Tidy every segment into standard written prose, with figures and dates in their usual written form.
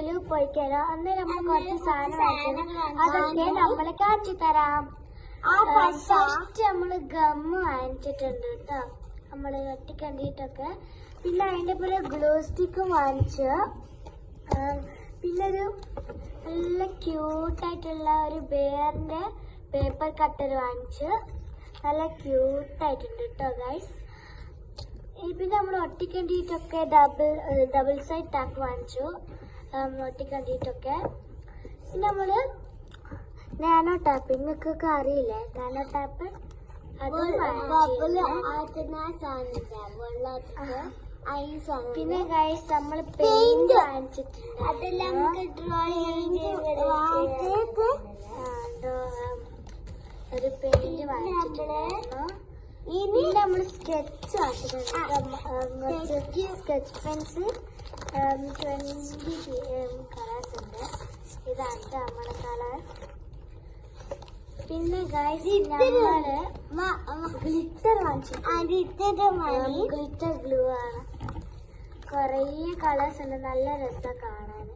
ലുലു പോയിക്കാലോ. അന്നേരം നമ്മൾ കുറച്ച് സാധനം വാങ്ങിച്ചു, അതൊക്കെ നമ്മളെ കാണിച്ചു തരാം. ഫസ്റ്റ് നമ്മള് ഗമ്മ് വാങ്ങിച്ചിട്ടുണ്ട് കേട്ടോ, നമ്മള് ഒട്ടിക്കണ്ടിട്ടൊക്കെ. പിന്നെ അതിന്റെ പോലെ ഗ്ലൂ സ്റ്റിക്കും വാങ്ങിച്ചു. പിന്നെ ഒരു നല്ല ക്യൂട്ടായിട്ടുള്ള ഒരു ബെയറിന്റെ പേപ്പർ കട്ടർ വാങ്ങിച്ചു. നല്ല ക്യൂട്ടായിട്ടുണ്ട് കേട്ടോ ഗൈസ്. പിന്നെ നമ്മൾ ഒട്ടിക്കണ്ടിട്ടൊക്കെ ഡബിൾ സൈഡ് ടാപ്പ് വാങ്ങിച്ചു ഒട്ടിക്കണ്ടിട്ടൊക്കെ. പിന്നെ നമ്മള് നാനോ ടാപ്പ്, നിങ്ങൾക്കൊക്കെ അറിയില്ലേ നാനോ ടാപ്പ്? പിന്നെ ഗൈസ് നമ്മള് പെയിന്റ് വാങ്ങിച്ചിട്ടുണ്ട്, ഒരു പെയിന്റ് വാങ്ങിച്ചിട്ടുണ്ടായിരുന്നു. പിന്നെ നമ്മള് സ്കെച്ച് വാങ്ങിച്ചിട്ടുണ്ട്, സ്കെച്ച് പെൻസ് 20 കളേഴ്സ് ഉണ്ട്. ഇതാണ് നമ്മുടെ കളർ. പിന്നെ ഗൈസ് നമ്മള് ഗ്ലിറ്റർ വാങ്ങിച്ചിട്ടുണ്ട്, ഗ്ലിറ്റർ ഗ്ലൂ ആണ്. കൊറേ കളേഴ്സ് ഉണ്ട്, നല്ല രസം കാണാൻ.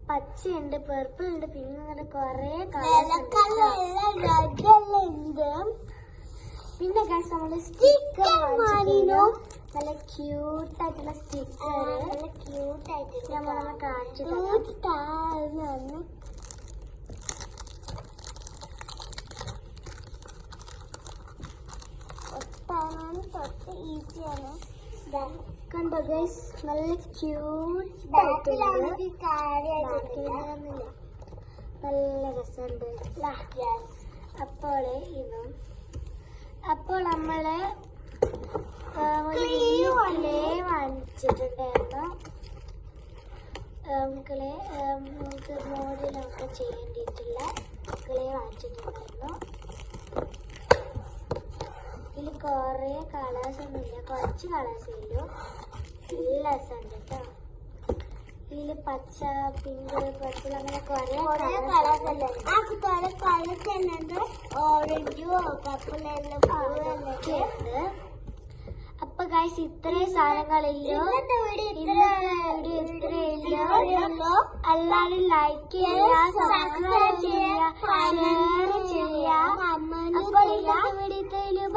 പച്ചയുണ്ട്, പെർപ്പിൾ ഉണ്ട്, പിന്നെ അങ്ങനെ കൊറേ കളേഴ്സ് ഉണ്ട്. പിന്നെ ഗൈസ് നമ്മള് സ്റ്റിക്കർ വാങ്ങിച്ചിട്ടുണ്ട്, നല്ല ക്യൂട്ടായിട്ടുള്ള സ്റ്റിക്കർ. നമ്മളെ കാണിച്ചു തരാം. ഈസിയാണ്, കണ്ടോ ഗൈസ്, നല്ല ക്യൂട്ടായിട്ടുണ്ട്, നല്ല രസമുണ്ട്. അപ്പോൾ നമ്മള് ക്ലേ വാങ്ങിച്ചിട്ടുണ്ടായിരുന്നു. നമുക്ക് മോഡിലൊക്കെ ചെയ്യേണ്ടിയിട്ടുള്ള ക്ലേ വാങ്ങിച്ചിട്ടുണ്ടായിരുന്നു. ഇതിൽ കൊറേ കളേഴ്സ് ഒന്നുമില്ല, കുറച്ച് കളേഴ്സേ ഉള്ളൂ. നല്ല രസമുണ്ട് കേട്ടോ. ഇതില് പച്ച, പിങ്ക്, പർപ്പിൾ അങ്ങനെ കൊറേ കളേഴ്സ് ഉണ്ട്. ഓറഞ്ചും പർപ്പിൾ ഉണ്ട്. അപ്പൊ ഗൈസ് ഇത്രയും സാധനങ്ങളില്ലോ, എല്ലാരും ലൈക്ക് ചെയ്യുക, സബ്സ്ക്രൈബ് ചെയ്യുക, ഷെയർ ചെയ്യുക. അപ്പോൾ ഇന്നത്തെ വീഡിയോ